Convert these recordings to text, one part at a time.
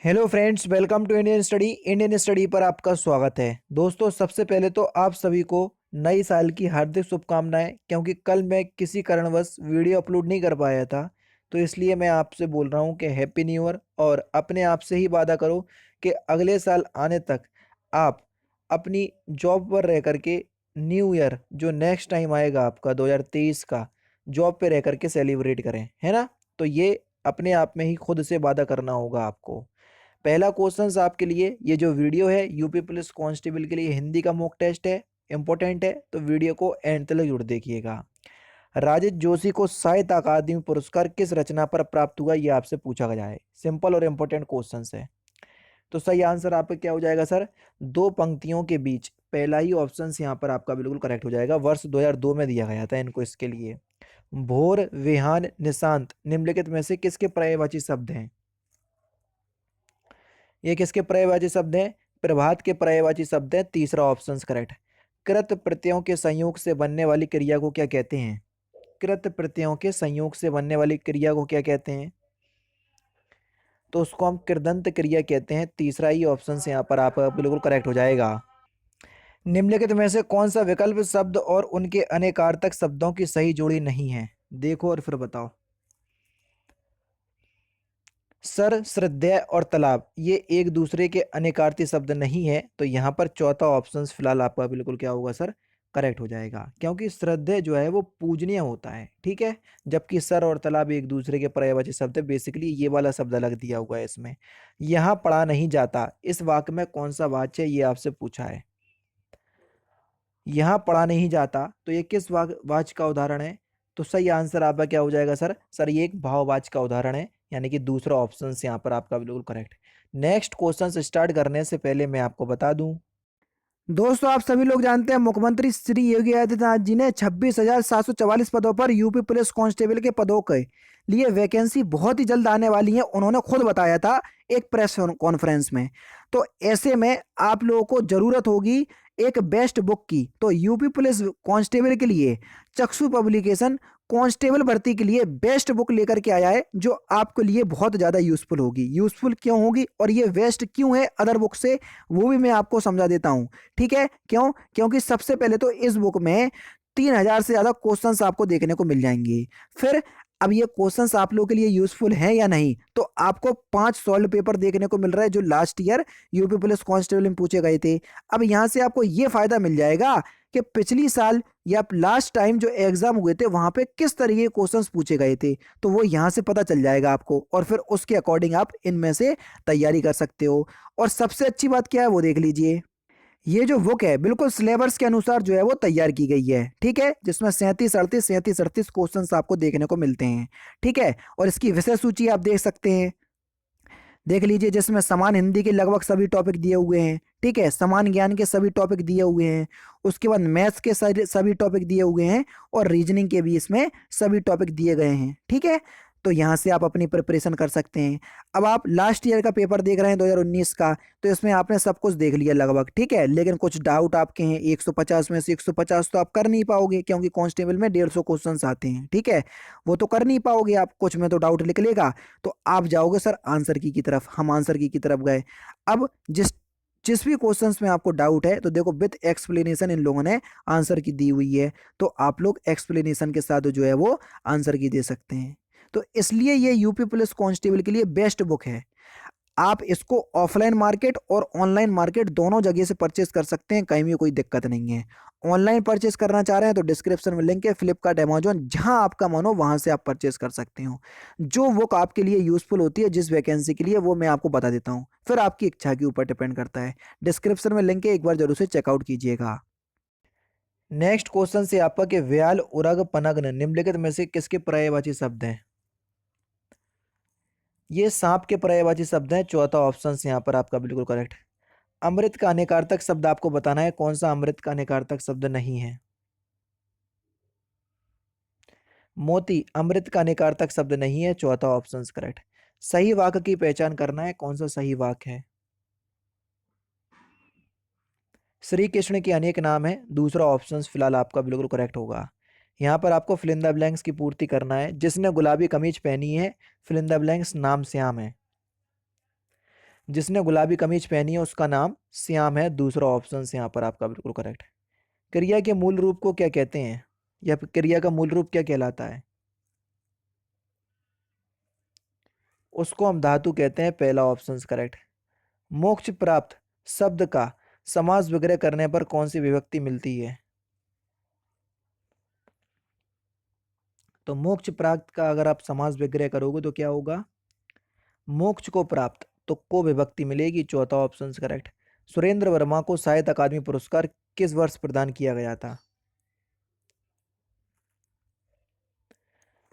Hello friends, welcome to Indian study पर आपका स्वागत है। दोस्तों, सबसे पहले तो आप सभी को नई साल की हार्दिक शुभकामनाएं। क्योंकि कल मैं किसी कारणवश वीडियो अपलोड नहीं कर पाया था, तो इसलिए मैं आपसे बोल रहा हूं कि हैप्पी न्यू ईयर। और अपने आप से ही वादा करो कि अगले साल आने तक आप अपनी जॉब पर रह करके न्यू ईयर जो नेक्स्ट टाइम आएगा आपका 2023 का, जॉब पे रह करके सेलिब्रेट करें, है ना। तो ये अपने आप में ही खुद से वादा करना होगा आपको। पहला क्वेश्चन आपके लिए, ये जो वीडियो है यूपी पुलिस कांस्टेबल के लिए हिंदी का मॉक टेस्ट है, इंपॉर्टेंट है, तो वीडियो को एंड तक जरूर देखिएगा। राजेश जोशी को साहित्य अकादमी पुरस्कार किस रचना पर प्राप्त हुआ, ये आपसे पूछा गया है। सिंपल और इंपॉर्टेंट क्वेश्चन है। तो सही आंसर आपका क्या हो जाएगा सर? दो पंक्तियों के बीच पहला ही ऑप्शन यहाँ पर आपका बिल्कुल करेक्ट हो जाएगा। वर्ष 2002 में दिया गया था इनको इसके लिए। भोर, विहान, निशांत निम्नलिखित में से किसके पर्यायवाची शब्द हैं? ये किसके पर्यायवाची शब्द हैं? प्रभात के पर्यायवाची शब्द हैं। तीसरा ऑप्शन करेक्ट। कृत प्रत्ययों के संयोग से बनने वाली क्रिया को क्या कहते हैं? कृत प्रत्ययों के संयोग से बनने वाली क्रिया को क्या कहते हैं? तो उसको हम कृदंत क्रिया कहते हैं। तीसरा ही ऑप्शन से यहाँ पर आप बिल्कुल करेक्ट हो जाएगा। निम्नलिखित में से कौन सा विकल्प शब्द और उनके अनेकार्थक शब्दों की सही जोड़ी नहीं है? देखो और फिर बताओ। सर, श्रद्धेय और तालाब ये एक दूसरे के अनेकार्थी शब्द नहीं है, तो यहाँ पर चौथा ऑप्शन फिलहाल आपका बिल्कुल क्या होगा सर? करेक्ट हो जाएगा। क्योंकि श्रद्धेय जो है वो पूजनीय होता है, ठीक है। जबकि सर और तालाब एक दूसरे के पर्यायवाची शब्द है। बेसिकली ये वाला शब्द अलग दिया हुआ है इसमें। यहाँ पढ़ा नहीं जाता, इस वाक्य में कौन सा वाच्य है, ये आपसे पूछा है। यहाँ पढ़ा नहीं जाता, तो ये किस वाक्य का उदाहरण है? तो सही आंसर आपका क्या हो जाएगा सर? सर, ये एक भाववाच्य का उदाहरण है, यानी कि दूसरा ऑप्शन यहाँ पर आपका बिल्कुल करेक्ट। नेक्स्ट क्वेश्चन स्टार्ट करने से पहले मैं आपको बता दूं, दोस्तों, आप सभी लोग जानते हैं मुख्यमंत्री श्री योगी आदित्यनाथ जी ने 26,744 पदों पर यूपी पुलिस कांस्टेबल के पदों के लिए वैकेंसी बहुत ही जल्द आने वाली है, उन्होंने खुद बताया था एक प्रेस कॉन्फ्रेंस में। तो ऐसे में आप लोगों को जरूरत होगी एक बेस्ट बुक की। तो यूपी पुलिस कांस्टेबल के लिए चक्षु पब्लिकेशन कांस्टेबल भर्ती के लिए बेस्ट बुक लेकर के आया है, जो आपके लिए बहुत ज़्यादा यूजफुल होगी। यूजफुल क्यों होगी और ये बेस्ट क्यों है अदर बुक से, वो भी मैं आपको समझा देता हूँ। ठीक है, क्यों? क्योंकि सबसे पहले तो इस बुक में 3,000 से ज्यादा क्वेश्चंस आपको देखने को मिल जाएंगे। फिर अब ये क्वेश्चंस आप लोगों के लिए यूजफुल है या नहीं, तो आपको 5 सॉल्व पेपर देखने को मिल रहा है जो last year UP police constable में पूछे गए थे। अब यहां से आपको ये फायदा मिल जाएगा कि पिछली साल या लास्ट टाइम जो एग्जाम हुए थे वहां पे किस तरीके के क्वेश्चंस पूछे गए थे, तो वो यहां से पता चल जाएगा आपको, और फिर उसके अकॉर्डिंग आप इनमें से तैयारी कर सकते हो। और सबसे अच्छी बात क्या है वो देख लीजिए। ये जो बुक है बिल्कुल सिलेबस के अनुसार जो है वो तैयार की गई है, ठीक है, जिसमें 37 38 क्वेश्चंस आपको देखने को मिलते हैं। ठीक है, और इसकी विषय सूची आप देख सकते हैं, देख लीजिए, जिसमें समान हिंदी के लगभग सभी टॉपिक दिए हुए हैं। ठीक है, समान ज्ञान के सभी टॉपिक दिए हुए हैं। उसके बाद मैथ्स के सभी टॉपिक दिए हुए हैं, और रीजनिंग के भी इसमें सभी टॉपिक दिए गए हैं। ठीक है, तो यहाँ से आप अपनी प्रिपरेशन कर सकते हैं। अब आप लास्ट ईयर का पेपर देख रहे हैं 2019 का, तो इसमें आपने सब कुछ देख लिया लगभग, ठीक है, लेकिन कुछ डाउट आपके हैं। 150 में से 150 तो आप कर नहीं पाओगे, क्योंकि कांस्टेबल में 150 क्वेश्चंस आते हैं। ठीक है, वो तो कर नहीं पाओगे आप, कुछ में तो डाउट निकलेगा। तो आप जाओगे सर आंसर की तरफ, हम आंसर की तरफ गए। अब जिस जिस भी क्वेश्चंस में आपको डाउट है, तो देखो विद एक्सप्लेनेशन इन लोगों ने आंसर की दी हुई है, तो आप लोग एक्सप्लेनेशन के साथ जो है वो आंसर की दे सकते हैं। तो इसलिए ये यूपी पुलिस कांस्टेबल के लिए बेस्ट बुक है। आप इसको ऑफलाइन मार्केट और ऑनलाइन मार्केट दोनों जगह से परचेस कर सकते हैं, कहीं भी कोई दिक्कत नहीं है। ऑनलाइन परचेस करना चाह रहे हैं तो डिस्क्रिप्शन में लिंक है, फ्लिपकार्ट, अमेजोन, जहां आपका मन हो वहां से आप परचेस कर सकते हो। जो बुक आपके लिए यूजफुल होती है जिस वैकेंसी के लिए, वो मैं आपको बता देता हूँ, फिर आपकी इच्छा के ऊपर डिपेंड करता है। डिस्क्रिप्शन में लिंक है, एक बार जरूर से चेकआउट कीजिएगा। नेक्स्ट क्वेश्चन से आपका कि व्याल, उरग, पनग्न निम्नलिखित में से किसके पर्यायवाची शब्द हैं? ये सांप के पर्यायवाची शब्द हैं। चौथा ऑप्शन यहाँ पर आपका बिल्कुल करेक्ट। अमृत का अनेकार्थक शब्द आपको बताना है, कौन सा अमृत का अनेकार्थक शब्द नहीं है? मोती अमृत का अनेकार्थक शब्द नहीं है। चौथा ऑप्शन करेक्ट। सही वाक्य की पहचान करना है, कौन सा सही वाक्य है? श्री कृष्ण के अनेक नाम है। दूसरा ऑप्शन फिलहाल आपका बिल्कुल करेक्ट होगा। यहाँ पर आपको फिल इन द ब्लैंक्स की पूर्ति करना है। जिसने गुलाबी कमीज पहनी है, फिल इन द ब्लैंक्स, नाम श्याम है। जिसने गुलाबी कमीज पहनी है उसका नाम श्याम है, दूसरा ऑप्शन यहाँ पर आपका बिल्कुल करेक्ट है। क्रिया के मूल रूप को क्या कहते हैं, या फिर क्रिया का मूल रूप क्या कहलाता है? उसको हम धातु कहते हैं, पहला ऑप्शन करेक्ट। मोक्ष प्राप्त शब्द का समास विग्रह करने पर कौन सी विभक्ति मिलती है? तो मोक्ष प्राप्त का अगर आप समास विग्रह करोगे तो क्या होगा? मोक्ष को प्राप्त, तो को विभक्ति मिलेगी, चौथा ऑप्शन करेक्ट। सुरेंद्र वर्मा को साहित्य अकादमी पुरस्कार किस वर्ष प्रदान किया गया था?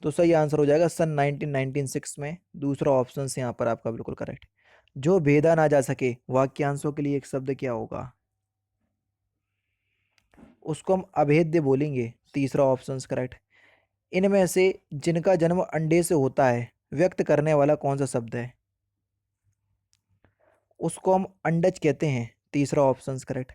तो सही आंसर हो जाएगा सन 1996 में, दूसरा ऑप्शन यहाँ पर आपका बिल्कुल करेक्ट। जो भेदा ना जा सके वाक्यांशों के लिए एक शब्द क्या होगा? उसको हम अभेद्य बोलेंगे, तीसरा ऑप्शन करेक्ट। इनमें से जिनका जन्म अंडे से होता है व्यक्त करने वाला कौन सा शब्द है? उसको हम अंडज कहते हैं, तीसरा ऑप्शन करेक्ट।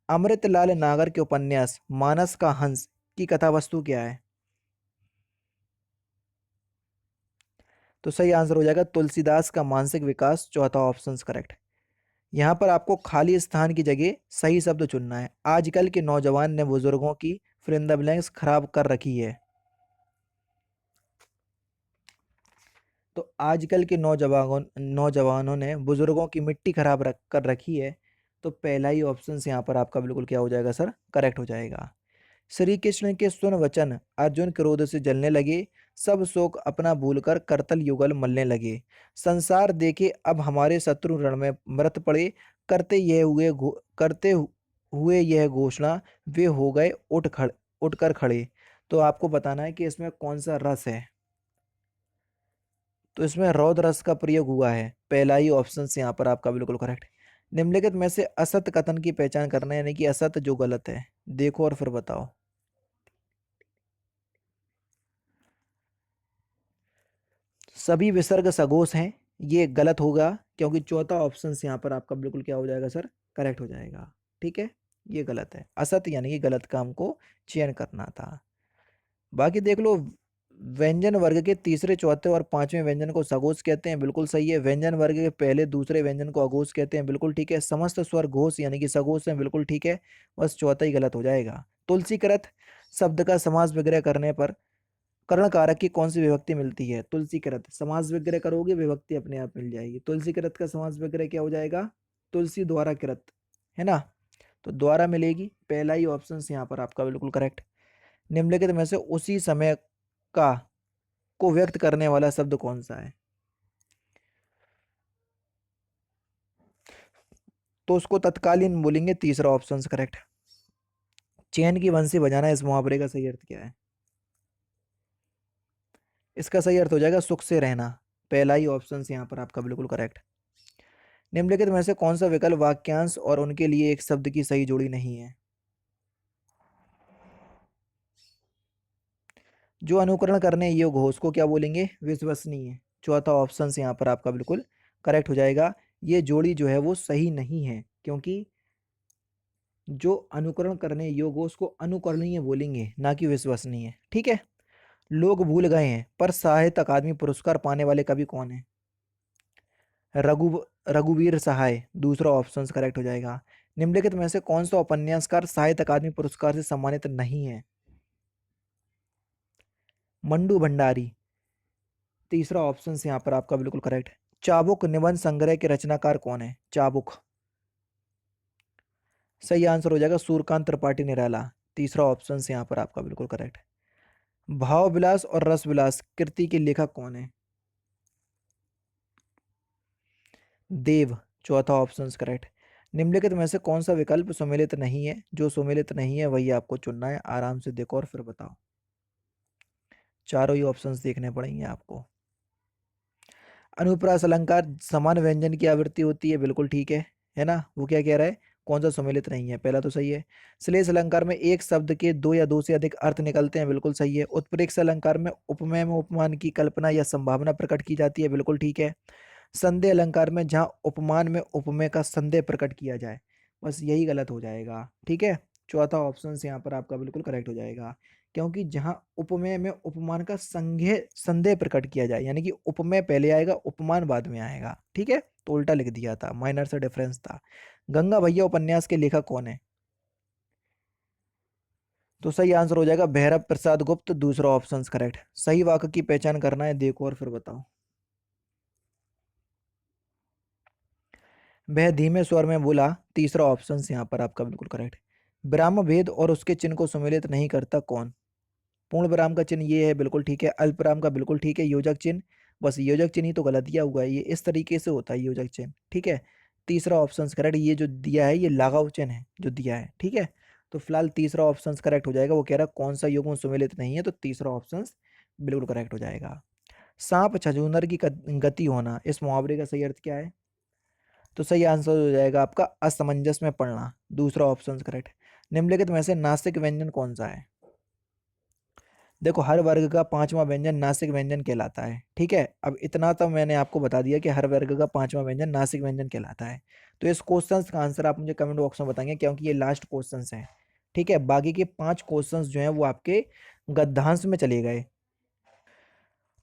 अमृतलाल नागर के उपन्यास मानस का हंस की कथा वस्तु क्या है? तो सही आंसर हो जाएगा तुलसीदास का मानसिक विकास, चौथा ऑप्शन करेक्ट। यहाँ पर आपको खाली स्थान की जगह सही शब्द चुनना है। आजकल के नौजवान ने बुजुर्गों की फिर इन द ब्लैंक्स खराब कर रखी है। तो आजकल के नौजवानों ने बुजुर्गों की मिट्टी खराब कर रखी है। तो पहला ही ऑप्शन यहाँ पर आपका बिल्कुल क्या हो जाएगा सर? करेक्ट हो जाएगा। श्री कृष्ण के सुन वचन अर्जुन क्रोध से जलने लगे, सब शोक अपना भूलकर करतल युगल मलने लगे। संसार देखे अब हमारे शत्रु रण में मृत पड़े, करते हुए यह घोषणा वे हो गए उठकर खड़े। तो आपको बताना है कि इसमें कौन सा रस है। तो इसमें रौद्र रस का प्रयोग हुआ है, पहला ही ऑप्शन यहाँ पर आपका बिल्कुल करेक्ट। निम्नलिखित में से असत कथन की पहचान करना है, यानी कि असत जो गलत है, देखो और फिर बताओ। सभी विसर्ग सगोश हैं, ये गलत होगा, क्योंकि चौथा ऑप्शन यहाँ पर आपका बिल्कुल क्या हो जाएगा सर? करेक्ट हो जाएगा। ठीक है, ये गलत है, असत यानी कि गलत काम को चयन करना था। बाकी देख लो, व्यंजन वर्ग के तीसरे चौथे और पांचवें व्यंजन को सघोष कहते हैं, बिल्कुल सही है। व्यंजन वर्ग के पहले दूसरे व्यंजन को अघोष कहते हैं, बिल्कुल ठीक है। समस्त स्वर घोष यानी कि सघोष है, बिल्कुल ठीक है। बस चौथा ही गलत हो जाएगा। तुलसीकृत शब्द का समास विग्रह करने पर कर्ण कारक की कौन सी विभक्ति मिलती है? तुलसीकृत समास विग्रह करोगे, विभक्ति अपने आप मिल जाएगी। तुलसीकृत का समास विग्रह क्या हो जाएगा? तुलसी द्वारा कृत, है ना? तो द्वारा मिलेगी, पहला ही ऑप्शन यहाँ पर आपका बिल्कुल करेक्ट। निम्नलिखित में से उसी समय का को व्यक्त करने वाला शब्द कौन सा है? तो उसको तत्कालीन बोलेंगे, तीसरा ऑप्शन करेक्ट। चैन की बंसी बजाना, इस मुहावरे का सही अर्थ क्या है? इसका सही अर्थ हो जाएगा सुख से रहना, पहला ही ऑप्शन यहाँ पर आपका बिल्कुल करेक्ट। निम्नलिखित में से कौन सा विकल्प वाक्यांश और उनके लिए एक शब्द की सही जोड़ी नहीं है? जो अनुकरण करने योग्य हो उसको क्या बोलेंगे? विश्वसनीय, चौथा ऑप्शन यहाँ पर आपका बिल्कुल करेक्ट हो जाएगा। ये जोड़ी जो है वो सही नहीं है, क्योंकि जो अनुकरण करने योग्य हो उसको अनुकरणीय बोलेंगे, ना कि विश्वसनीय। ठीक है। लोग भूल गए हैं पर साहित्य अकादमी पुरस्कार पाने वाले कवि कौन है? रघु रघुवीर सहाय, दूसरा ऑप्शन करेक्ट हो जाएगा। निम्नलिखित में से कौन सा उपन्यासकार साहित्य अकादमी पुरस्कार से सम्मानित नहीं है? मंडू भंडारी, तीसरा ऑप्शन यहाँ पर आपका बिल्कुल करेक्ट। चाबुक निबंध संग्रह के रचनाकार कौन है? चाबुक, सही आंसर हो जाएगा सूर्यकांत त्रिपाठी निराला, तीसरा ऑप्शन यहाँ पर आपका बिल्कुल करेक्ट। भाव विलास और रस विलास कृति के लेखक कौन है? देव, चौथा ऑप्शन करेक्ट। निम्नलिखित में से कौन सा विकल्प सुमेलित नहीं है? जो सुमेलित नहीं है वही आपको चुनना है, आराम से देखो और फिर बताओ। चारों ही ऑप्शंस देखने पड़ेंगे आपको। अनुप्रास अलंकार समान व्यंजन की आवृत्ति होती है, बिल्कुल ठीक है ना? वो क्या कह रहा है? कौन सा सुमेलित नहीं है, पहला तो सही है। श्लेष अलंकार में एक शब्द के दो या दो से अधिक अर्थ निकलते हैं, बिल्कुल सही है। उत्प्रेक्ष अलंकार में उपमेय में उपमान की कल्पना या संभावना प्रकट की जाती है, बिल्कुल ठीक है। संदेह अलंकार में जहां उपमान में उपमेय का संदेह प्रकट किया जाए, बस यही गलत हो जाएगा। ठीक है, चौथा ऑप्शन यहाँ पर आपका बिल्कुल करेक्ट हो जाएगा। क्योंकि जहां उपमेय में उपमान का संदेह संदेह प्रकट किया जाए, यानी कि उपमेय पहले आएगा, उपमान बाद में आएगा। ठीक है, तो उल्टा लिख दिया था, माइनर सा डिफरेंस था। गंगा भैया उपन्यास के लेखक कौन है? तो सही आंसर हो जाएगा भैरव प्रसाद गुप्त, दूसरा ऑप्शन करेक्ट। सही वाक्य की पहचान करना है, देखो और फिर बताओ। वह धीमे स्वर में बोला, तीसरा ऑप्शन यहाँ पर आपका बिल्कुल करेक्ट। ब्रह्म भेद और उसके चिन्ह को सम्मिलित नहीं करता कौन? पूर्ण विराम का चिन्ह ये है, बिल्कुल ठीक है। अल्प विराम का बिल्कुल ठीक है। योजक चिन्ह, बस योजक चिन्ह ही तो गलत दिया हुआ है, ये इस तरीके से होता है योजक चिन्ह। ठीक है, तीसरा ऑप्शन करेक्ट। ये जो दिया है ये लगाव चिन्ह है जो दिया है। ठीक है, तो फिलहाल तीसरा ऑप्शन करेक्ट हो जाएगा। वो कह रहा है कौन सा युग्म सुमेलित नहीं है, तो तीसरा ऑप्शन बिल्कुल करेक्ट हो जाएगा। सांप छछूंदर की गति होना, इस मुहावरे का सही अर्थ क्या है? तो सही आंसर हो जाएगा आपका असमंजस में पड़ना, दूसरा ऑप्शन करेक्ट। निम्नलिखित में से नासिक व्यंजन कौन सा है? देखो, हर वर्ग का पांचवा व्यंजन नासिक व्यंजन कहलाता है। ठीक है, अब इतना तो मैंने आपको बता दिया कि हर वर्ग का पांचवा व्यंजन नासिक व्यंजन कहलाता है। तो इस क्वेश्चन का आंसर आप मुझे कमेंट बॉक्स में बताएंगे, क्योंकि ये लास्ट क्वेश्चन है। ठीक है, बाकी के 5 क्वेश्चंस जो हैं वो आपके गद्यांश में चले गए।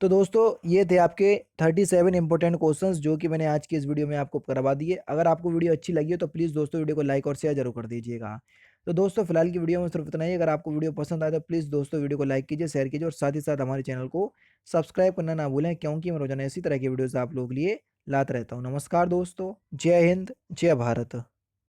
तो दोस्तों, ये थे आपके 37 इंपॉर्टेंट क्वेश्चंस जो कि मैंने आज की इस वीडियो में आपको करवा दिए। अगर आपको वीडियो अच्छी लगी हो तो प्लीज़ दोस्तों वीडियो को लाइक और शेयर जरूर कर दीजिएगा। तो दोस्तों, फिलहाल की वीडियो में सिर्फ इतना ही। अगर आपको वीडियो पसंद आए तो प्लीज़ दोस्तों वीडियो को लाइक कीजिए, शेयर कीजिए और साथ ही साथ हमारे चैनल को सब्सक्राइब करना ना भूलें, क्योंकि मैं रोजाना इसी तरह की वीडियोज़ आप लोगों के लिए लाता रहता हूँ। नमस्कार दोस्तों, जय हिंद, जय भारत।